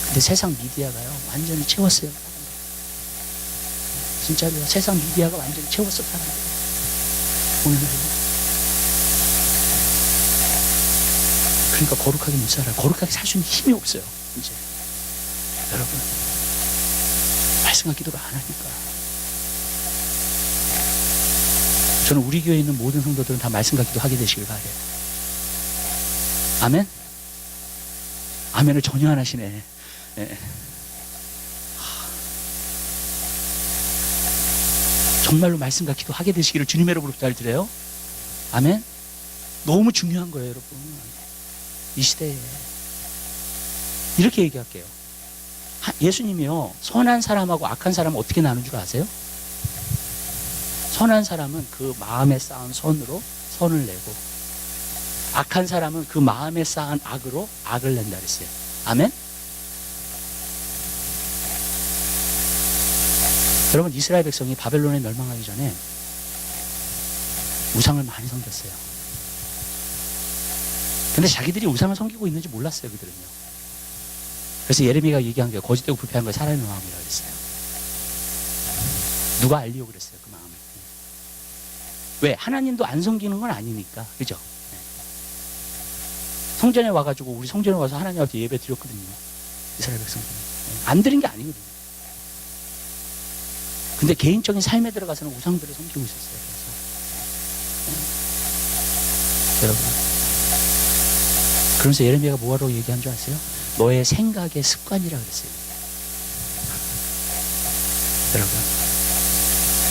Speaker 1: 근데 세상 미디어가요, 완전히 채웠어요. 진짜로요. 세상 미디어가 완전히 채웠어, 사람들. 오늘날요. 그러니까 거룩하게 못 살아요. 거룩하게 살 수 있는 힘이 없어요. 이제 여러분, 말씀과 기도를 안 하니까. 저는 우리 교회에 있는 모든 성도들은 다 말씀과 기도하게 되시길 바라요. 아멘? 아멘을 전혀 안 하시네. 네. 정말로 말씀과 기도하게 되시기를 주님의 이름으로 부탁드려요. 아멘? 너무 중요한 거예요, 여러분. 이 시대에. 이렇게 얘기할게요. 예수님이요, 선한 사람하고 악한 사람은 어떻게 나눈 줄 아세요? 선한 사람은 그 마음에 쌓은 선으로 선을 내고, 악한 사람은 그 마음에 쌓은 악으로 악을 낸다 그랬어요. 아멘? 여러분, 이스라엘 백성이 바벨론에 멸망하기 전에 우상을 많이 섬겼어요. 근데 자기들이 우상을 섬기고 있는지 몰랐어요, 그들은요. 그래서 예레미야가 얘기한 게 거짓되고 부패한 걸 사람의 마음이라고 그랬어요. 누가 알리려고 그랬어요, 그 마음을. 왜? 하나님도 안 섬기는 건 아니니까. 그죠? 성전에 와가지고, 우리 성전에 와서 하나님 앞에 예배 드렸거든요. 이스라엘 백성들이. 안 드린 게 아니거든요. 근데 개인적인 삶에 들어가서는 우상들을 섬기고 있었어요. 그래서. 여러분. 그러면서 예레미야가 뭐라고 얘기한 줄 아세요? 너의 생각의 습관이라 그랬어요.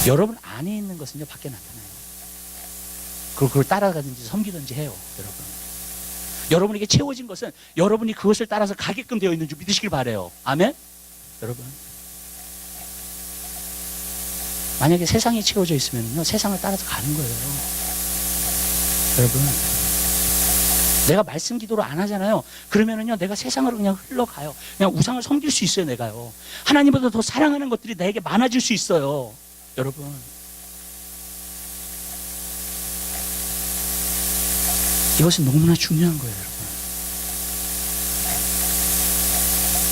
Speaker 1: 여러분 안에 있는 것은요, 밖에 나타나요. 그걸 따라가든지 섬기든지 해요, 여러분. 여러분에게 채워진 것은 여러분이 그것을 따라서 가게끔 되어 있는 줄 믿으시길 바라요. 아멘? 여러분. 만약에 세상이 채워져 있으면요, 세상을 따라서 가는 거예요. 여러분. 내가 말씀 기도를 안 하잖아요. 그러면은요, 내가 세상으로 그냥 흘러가요. 그냥 우상을 섬길 수 있어요, 내가요. 하나님보다 더 사랑하는 것들이 내게 많아질 수 있어요. 여러분. 이것은 너무나 중요한 거예요, 여러분.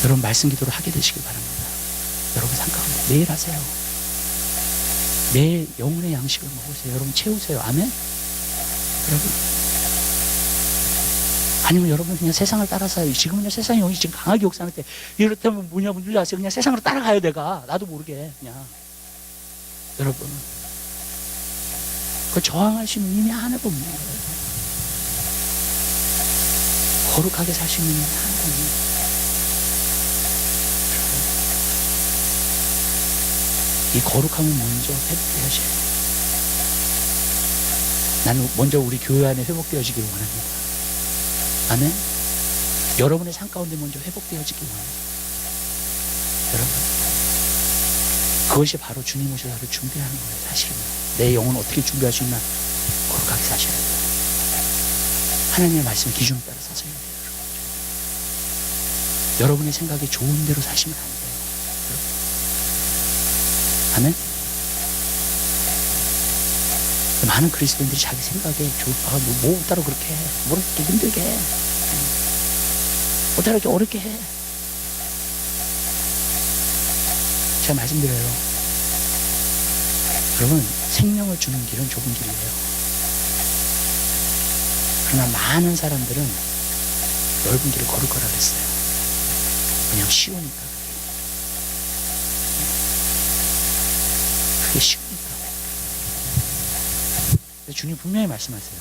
Speaker 1: 여러분, 말씀 기도를 하게 되시길 바랍니다. 여러분, 상가운데 매일 하세요. 매일 영혼의 양식을 먹으세요. 여러분, 채우세요. 아멘? 여러분. 아니면 여러분 그냥 세상을 따라서, 지금은요 세상이 영이 지금 강하게 역사할 때, 이렇다면 뭐냐면 누리 아세요? 그냥 세상으로 따라가요, 내가. 나도 모르게 그냥. 여러분, 그걸 저항할 수 있는 힘이 하나도 없는 거예요. 거룩하게 살 수 있는 힘이 하나도 없는 거예요. 이 거룩함은 먼저 회복되어져야 돼요. 나는 먼저 우리 교회 안에 회복되어지기를 원합니다. 아멘? 여러분의 삶 가운데 먼저 회복되어지기 원해요. 여러분, 그것이 바로 주님 오실 날을 준비하는 거예요, 사실은. 내 영혼 어떻게 준비할 수 있나? 거룩하게 사셔야 돼요. 하나님의 말씀 기준을 따라 사셔야 돼요, 여러분. 여러분의 생각이 좋은 대로 사시면 안 돼요, 여러분. 아멘? 많은 그리스도인들이 자기 생각에 뭐 따로 그렇게 해. 뭐 이렇게 힘들게 해. 뭐 따로 이렇게 어렵게 해. 제가 말씀드려요. 여러분, 생명을 주는 길은 좁은 길이에요. 그러나 많은 사람들은 넓은 길을 걸을 거라 그랬어요. 그냥 쉬우니까. 그게 쉬우니까. 주님 분명히 말씀하세요.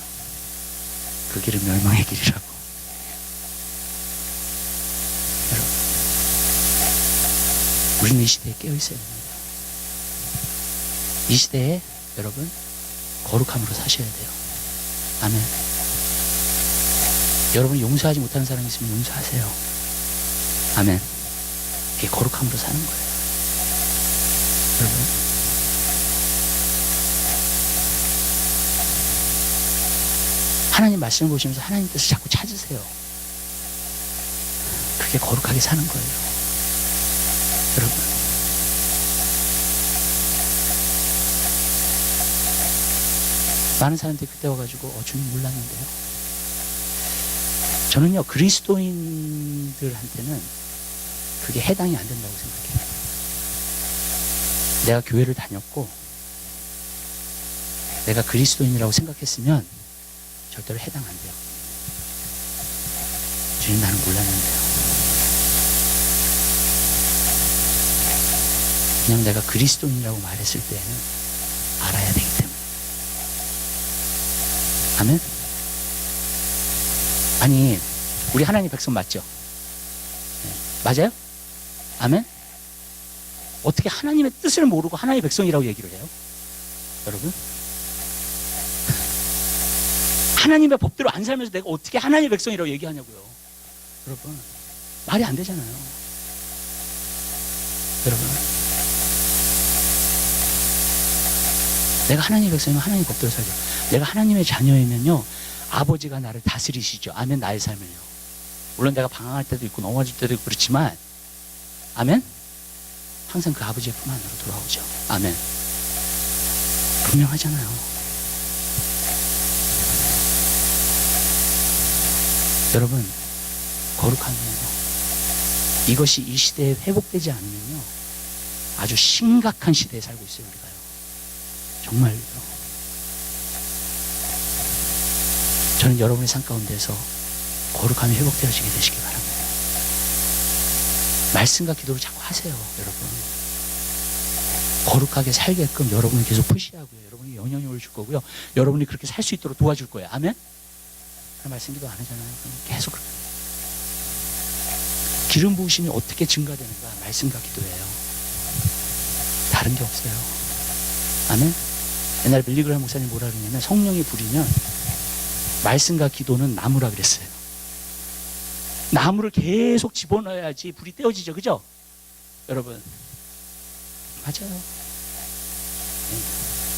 Speaker 1: 그 길은 멸망의 길이라고. 여러분, 우리는 이 시대에 깨어있어야 됩니다. 이 시대에 여러분 거룩함으로 사셔야 돼요. 아멘. 여러분이 용서하지 못하는 사람이 있으면 용서하세요. 아멘. 이게 거룩함으로 사는 거예요. 여러분, 하나님 말씀을 보시면서 하나님 뜻을 자꾸 찾으세요. 그게 거룩하게 사는 거예요. 여러분, 많은 사람들이 그때 와가지고 주님 몰랐는데요. 저는요, 그리스도인들한테는 그게 해당이 안 된다고 생각해요. 내가 교회를 다녔고 내가 그리스도인이라고 생각했으면 절대로 해당 안 돼요. 주님, 나는 몰랐는데요. 그냥 내가 그리스도인이라고 말했을 때에는 알아야 되기 때문에. 아멘? 아니, 우리 하나님 백성 맞죠? 네. 맞아요? 아멘? 어떻게 하나님의 뜻을 모르고 하나님의 백성이라고 얘기를 해요? 여러분? 하나님의 법대로 안 살면서 내가 어떻게 하나님의 백성이라고 얘기하냐고요. 여러분, 말이 안 되잖아요. 여러분, 내가 하나님의 백성이면 하나님 법대로 살죠. 내가 하나님의 자녀이면요, 아버지가 나를 다스리시죠. 아멘. 나의 삶을요. 물론 내가 방황할 때도 있고 넘어질 때도 있고 그렇지만, 아멘. 항상 그 아버지의 품 안으로 돌아오죠. 아멘. 분명하잖아요. 여러분, 거룩함이에요. 이것이 이 시대에 회복되지 않으면요, 아주 심각한 시대에 살고 있어요, 우리가요. 정말요. 저는 여러분의 삶 가운데서 거룩함이 회복되어지게 되시기 바랍니다. 말씀과 기도를 자꾸 하세요, 여러분. 거룩하게 살게끔 여러분을 계속 푸시하고요. 여러분이 영향력을 줄 거고요. 여러분이 그렇게 살 수 있도록 도와줄 거예요. 아멘? 말씀 기도 안 하잖아요. 계속 그렇게. 기름 부으심이 어떻게 증가되는가? 말씀과 기도예요. 다른 게 없어요. 아멘? 옛날에 빌리그레이엄 목사님 뭐라 그러냐면, 성령이 부리면 말씀과 기도는 나무라 그랬어요. 나무를 계속 집어넣어야지 불이 떼어지죠. 그죠? 여러분, 맞아요.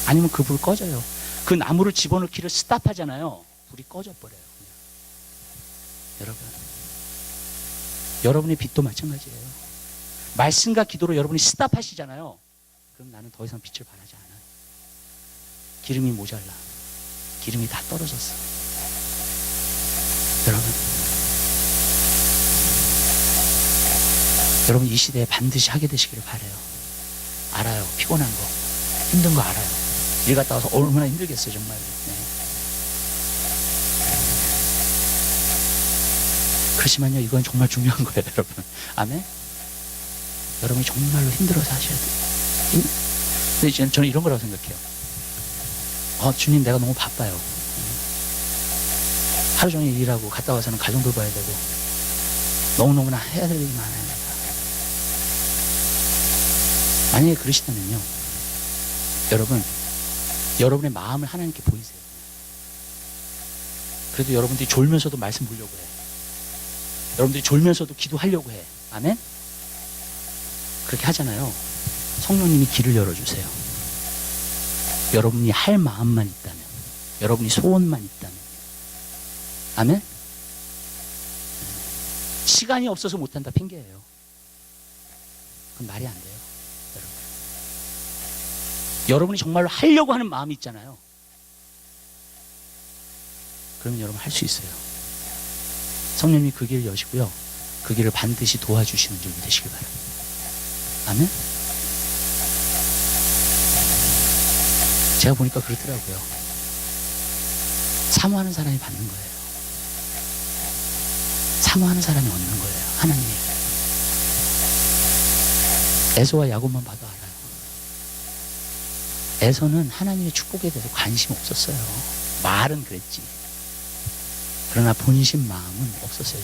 Speaker 1: 아니면 그 불 꺼져요. 그 나무를 집어넣기를 스탑하잖아요. 불이 꺼져버려요. 여러분, 여러분의 빛도 마찬가지예요. 말씀과 기도로 여러분이 스탑하시잖아요. 그럼 나는 더 이상 빛을 발하지 않아요. 기름이 모자라. 기름이 다 떨어졌어. 여러분 이 시대에 반드시 하게 되시기를 바라요. 알아요. 피곤한 거, 힘든 거 알아요. 일 갔다 와서 얼마나 힘들겠어요, 정말. 네. 그렇지만요, 이건 정말 중요한 거예요, 여러분. 아멘? 여러분이 정말로 힘들어서 하셔야 돼요. 근데 저는 이런 거라고 생각해요. 주님, 내가 너무 바빠요. 하루 종일 일하고 갔다 와서는 가정 돌봐야 되고 너무너무나 해야 될 일이 많아요. 만약에 그러시다면요, 여러분의 마음을 하나님께 보이세요. 그래도 여러분들이 졸면서도 말씀 보려고 해. 여러분들이 졸면서도 기도하려고 해. 아멘? 그렇게 하잖아요. 성령님이 길을 열어주세요. 여러분이 할 마음만 있다면, 여러분이 소원만 있다면. 아멘? 시간이 없어서 못한다 핑계예요. 그건 말이 안 돼요. 여러분이 정말로 하려고 하는 마음이 있잖아요. 그러면 여러분 할 수 있어요. 성령님이 그 길을 여시고요, 그 길을 반드시 도와주시는 줄 믿으시길 바랍니다. 아멘? 제가 보니까 그렇더라고요. 사모하는 사람이 받는 거예요. 사모하는 사람이 얻는 거예요. 하나님이. 에서와 야곱만 봐도 알아요. 에서는 하나님의 축복에 대해서 관심 없었어요. 말은 그랬지. 그러나 본심 마음은 없었어요.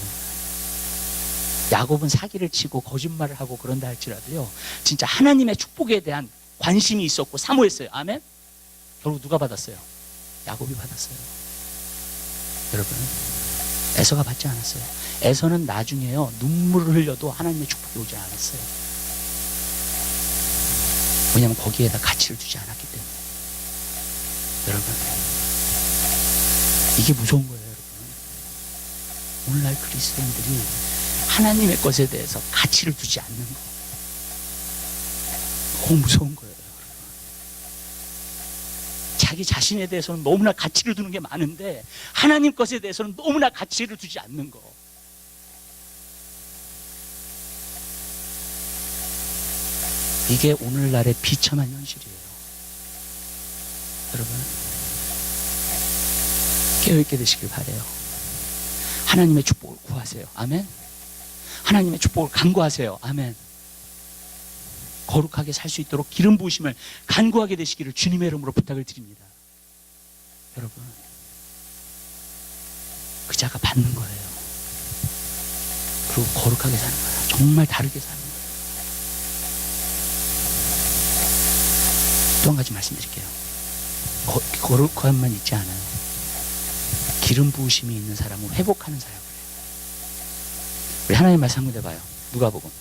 Speaker 1: 야곱은 사기를 치고 거짓말을 하고 그런다 할지라도요, 진짜 하나님의 축복에 대한 관심이 있었고 사모했어요. 아멘? 결국 누가 받았어요? 야곱이 받았어요. 여러분, 에서가 받지 않았어요. 에서는 나중에요, 눈물을 흘려도 하나님의 축복이 오지 않았어요. 왜냐하면 거기에다 가치를 두지 않았기 때문에. 여러분, 이게 무서운 거예요. 여러분, 오늘날 그리스도인들이 하나님의 것에 대해서 가치를 두지 않는 거, 너무 무서운 거예요. 여러분, 자기 자신에 대해서는 너무나 가치를 두는 게 많은데 하나님 것에 대해서는 너무나 가치를 두지 않는 거. 이게 오늘날의 비참한 현실이에요. 여러분, 깨어있게 되시길 바라요. 하나님의 축복을 구하세요. 아멘? 하나님의 축복을 간구하세요. 아멘? 거룩하게 살 수 있도록 기름 부으심을 간구하게 되시기를 주님의 이름으로 부탁을 드립니다. 여러분, 그 자가 받는 거예요. 그리고 거룩하게 사는 거예요. 정말 다르게 사는 거예요. 또 한 가지 말씀드릴게요. 거룩함만 있지 않아요. 기름 부으심이 있는 사람은 회복하는 사역을 해요. 우리 하나님 말씀 한번 해봐요. 누가복음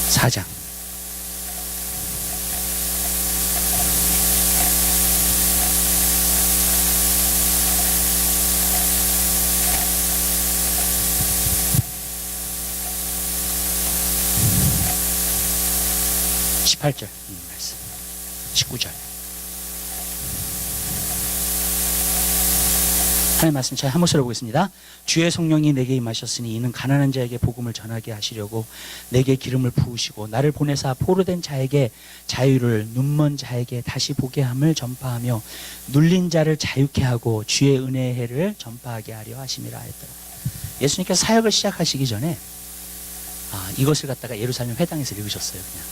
Speaker 1: 4장 18절 말씀, 19절. 하나님 말씀 잘 한 목소리로 보겠습니다. 주의 성령이 내게 임하셨으니 이는 가난한 자에게 복음을 전하게 하시려고 내게 기름을 부으시고 나를 보내사 포로된 자에게 자유를, 눈먼 자에게 다시 보게 함을 전파하며 눌린 자를 자유케 하고 주의 은혜의 해를 전파하게 하려 하심이라 했더라. 예수님께서 사역을 시작하시기 전에 이것을 갖다가 예루살렘 회당에서 읽으셨어요. 그냥.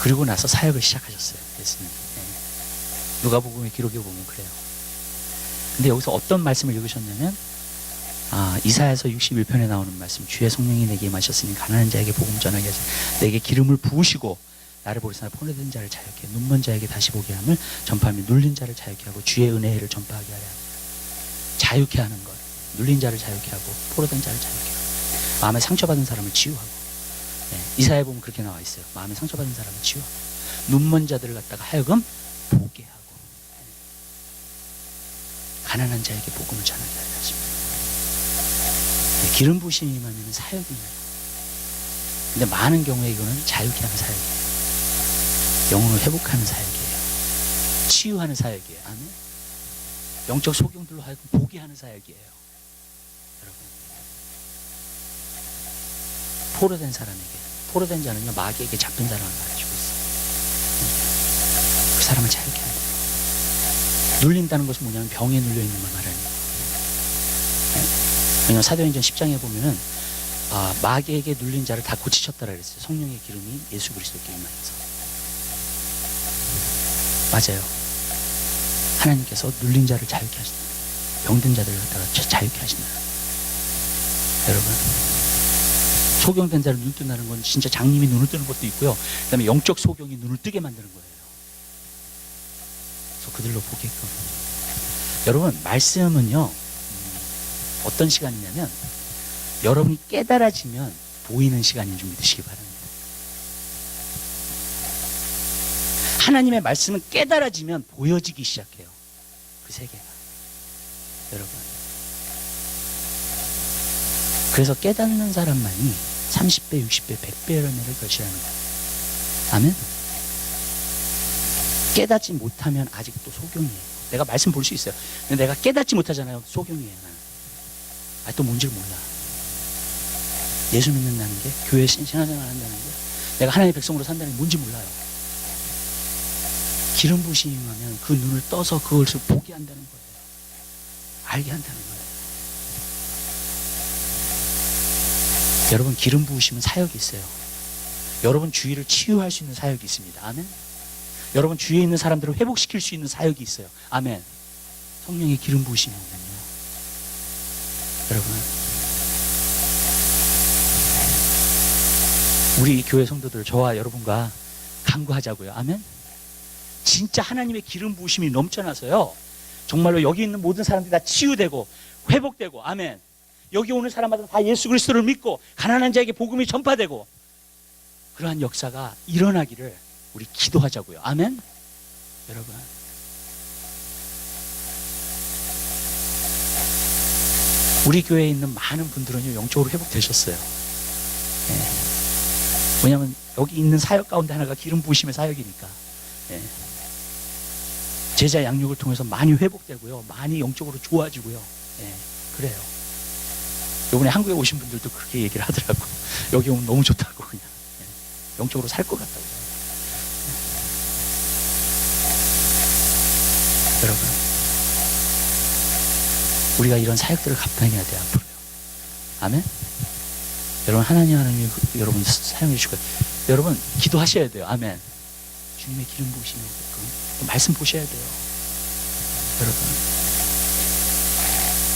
Speaker 1: 그리고 나서 사역을 시작하셨어요. 예수님. 누가복음의 기록에 보면 그래요. 근데 여기서 어떤 말씀을 읽으셨냐면 이사야서 61편에 나오는 말씀, 주의 성령이 내게 임하셨으니 가난한 자에게 복음 전하게 하시고 내게 기름을 부으시고 나를 보내사 포로된 자를 자유케, 눈먼 자에게 다시 보게 함을 전파하며 눌린 자를 자유케 하고 주의 은혜를 전파하게 하려 합니다. 자유케 하는 것, 눌린 자를 자유케 하고 포로된 자를 자유케 하고 마음에 상처받은 사람을 치유하고. 이사야에 보면 그렇게 나와 있어요. 마음에 상처받은 사람을 치유하고 눈먼 자들을 갖다가 하여금 보게 하고 가난한 자에게 복음을 전하게 하려 하십니다. 기름 부으심이 임하면 사역입니다. 근데 많은 경우에 이거는 자유케 하는 사역이에요. 영혼을 회복하는 사역이에요. 치유하는 사역이에요. 아멘. 영적 소경들로 하여금 보게 하는 사역이에요. 여러분, 포로된 사람에게, 포로된 자는요 마귀에게 잡힌 사람을 말해주고 있어요. 그 사람을 자유케 하는 거예요. 눌린다는 것은 뭐냐면 병에 눌려 있는 걸 말하는 거예요. 왜냐하면 사도행전 10장에 보면은 마귀에게 눌린 자를 다 고치셨다라 그랬어요. 성령의 기름이 예수 그리스도께 임하여서. 맞아요. 하나님께서 눌린 자를 자유케 하신다. 병든 자들을 갖다가 자유케 하신다. 여러분, 소경된 자를 눈 뜬다는 건 진짜 장님이 눈을 뜨는 것도 있고요. 그 다음에 영적 소경이 눈을 뜨게 만드는 거예요. 그래서 그들로 보게끔. 여러분, 말씀은요 어떤 시간이냐면 여러분이 깨달아지면 보이는 시간인 줄 믿으시기 바랍니다. 하나님의 말씀은 깨달아지면 보여지기 시작해요. 그 세계가. 여러분, 그래서 깨닫는 사람만이 30배, 60배, 100배 열매를 결실하는 거예요. 아멘? 깨닫지 못하면 아직도 소경이에요. 내가 말씀 볼 수 있어요. 근데 내가 깨닫지 못하잖아요. 소경이에요. 나는. 또 뭔지를 몰라. 예수 믿는다는 게, 교회 신앙생활 한다는 게, 내가 하나님의 백성으로 산다는 게 뭔지 몰라요. 기름 부으심이 임하면 그 눈을 떠서 그것을 보게 한다는 거예요. 알게 한다는 거예요. 여러분, 기름 부으시면 사역이 있어요. 여러분 주위를 치유할 수 있는 사역이 있습니다. 아멘. 여러분 주위에 있는 사람들을 회복시킬 수 있는 사역이 있어요. 아멘. 성령의 기름 부으심이 오면요, 여러분, 우리 교회 성도들, 저와 여러분과 간구하자고요. 아멘. 진짜 하나님의 기름 부으심이 넘쳐나서요, 정말로 여기 있는 모든 사람들이 다 치유되고 회복되고, 아멘. 여기 오는 사람마다 다 예수 그리스도를 믿고 가난한 자에게 복음이 전파되고, 그러한 역사가 일어나기를 우리 기도하자고요. 아멘. 여러분, 우리 교회에 있는 많은 분들은요 영적으로 회복되셨어요. 왜냐하면 여기 있는 사역 가운데 하나가 기름 부으심의 사역이니까. 제자 양육을 통해서 많이 회복되고요, 많이 영적으로 좋아지고요. 그래요. 이번에 한국에 오신 분들도 그렇게 얘기를 하더라고. 여기 오면 너무 좋다고, 그냥 영적으로 살 것 같다고. 여러분, 우리가 이런 사역들을 감당해야 돼요, 앞으로요. 아멘. 여러분, 하나님이 여러분 사용해 주실 거예요. 여러분 기도하셔야 돼요. 아멘. 주님의 기름 부으심이 오게끔 말씀 보셔야 돼요, 여러분.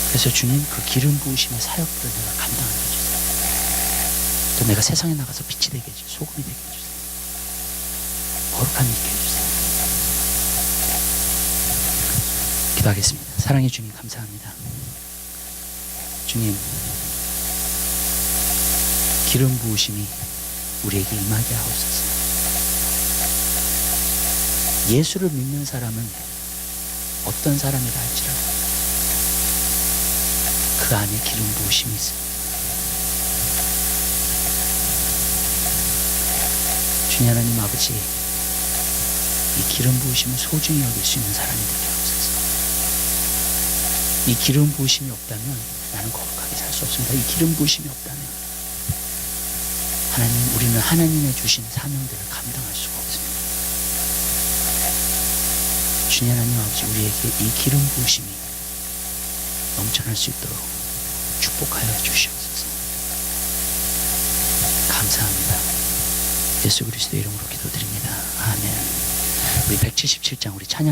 Speaker 1: 그래서 주님, 그 기름 부으심의 사역들을 내가 감당하게 해주세요. 또 내가 세상에 나가서 빛이 되게 해주세요. 소금이 되게 해주세요. 거룩함이 있게 해주세요. 기도하겠습니다. 사랑의 주님, 감사합니다. 주님, 기름 부으심이 우리에게 임하게 하옵소서. 예수를 믿는 사람은 어떤 사람이라 할지라도 그 안에 기름 부으심이 있습니다. 주님 하나님 아버지, 이 기름 부으심을 소중히 여길 수 있는 사람이 되게 하옵소서. 이 기름 부으심이 없다면 나는 거룩하게 살 수 없습니다. 이 기름 부으심이 없다면 하나님, 우리는 하나님의 주신 사명들을 감당할 수가 없습니다. 주님 하나님 아버지, 우리에게 이 기름 부으심이 넘쳐날 수 있도록 축복하여 주시옵소서. 감사합니다. 예수 그리스도의 이름으로 기도드립니다. 아멘. 우리 177장 우리 찬양